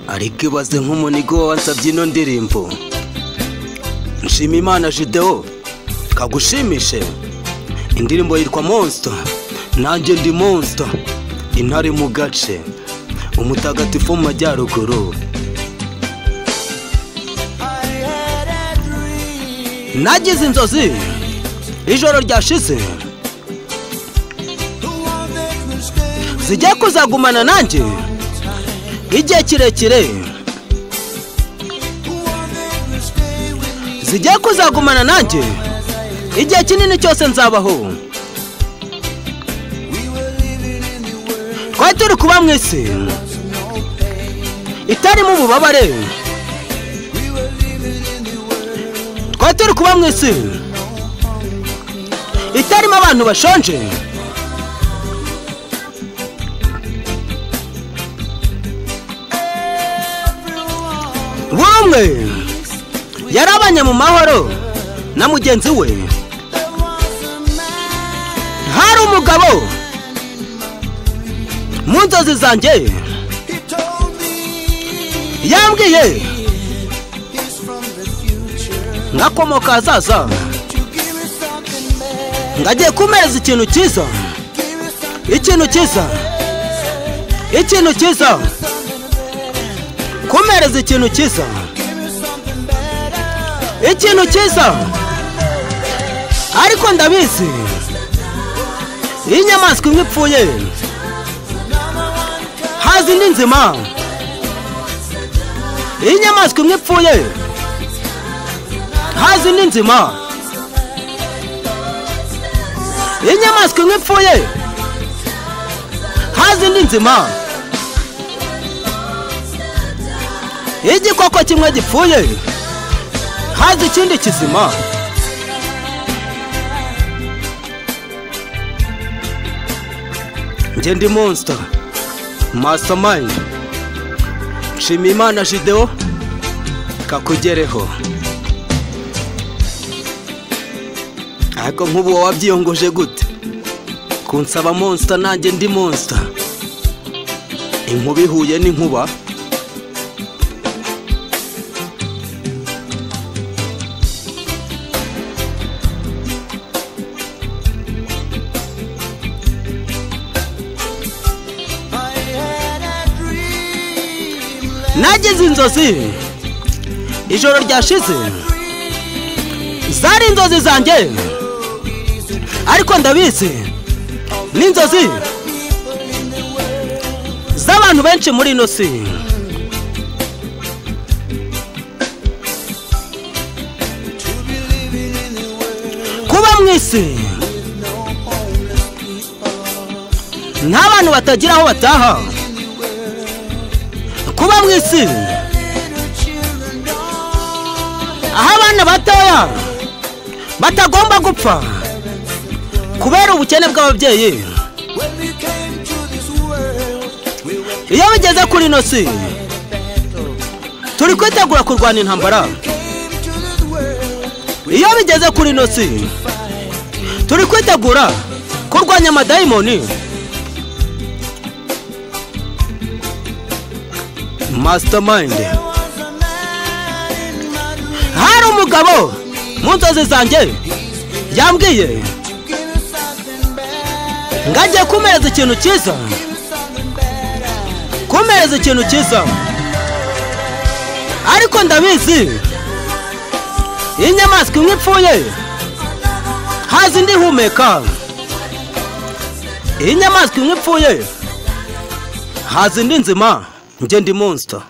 ariko ibaze nk'umunigo wansabye ino ndirimbo Nshimiyimana Jideo kagushimishe. Indirimbo yitwa Monster, nanjye ndi Monster, intare mu gace, umutagatifu mu majyaruguru. Nagize inzozi ijoro ryashize zijya kuzagumana nanjye igihe kirekire, zijya kuzagumana nanjye igihe kinini cyose nzabaho. Twari turi kuba mu isi itarimo ububabare, twari turi kuba mu isi itarimo abantu bashonje, buri umwe yarabanye mu mahoro na mugenzi we. Hari umugabo mu nzozi zanjye yambwiye ngakomoka hazaza, ngagiye kumeza ikintu cyiza, ikintu cyiza, ikintu cyiza, kumereza ikintu cyiza, ikintu cyiza. Ariko ndabizi iyi nyamaswa imwe ipfuye haza indi nzima, iyi nyamaswa imwe ipfuye haza indi nzima, iyi nyamaswa imwe ipfuye haza indi nzima, igikoko kimwe gipfuye haza ikindi kizima. Njye ndi Monster Mastermind, Nshimiyimana Jideo kakugereho. Ariko nk'ubu wabyiyongoje gute kunsaba Monster? Nanjye ndi Monster, inkuba ihuye n'inkuba. Nagize inzozi ijoro ryashize, zari inzozi zanjye, ariko ndabizi n'inzozi z'abantu benshi muri ino si. Kuba mu isi nta bantu batagira aho bataha, kuba mu isi aho abana batoya batagomba gupfa kubera ubukene bw'ababyeyi. Iyo bigeze kuri ino si turi kwitegura kurwana intambara, iyo bigeze kuri ino si turi kwitegura kurwanya amadayimoni. Mastermind, hari umugabo mu nzozi zanjye yambwiye ngagiye kumereza ikintu cyiza, kumereza ikintu cyiza. Ariko ndabizi iyi nyamaswa imwe ipfuye haza indi ihumeka, iyi nyamaswa imwe ipfuye haza indi nzima. Njye ndi Monster.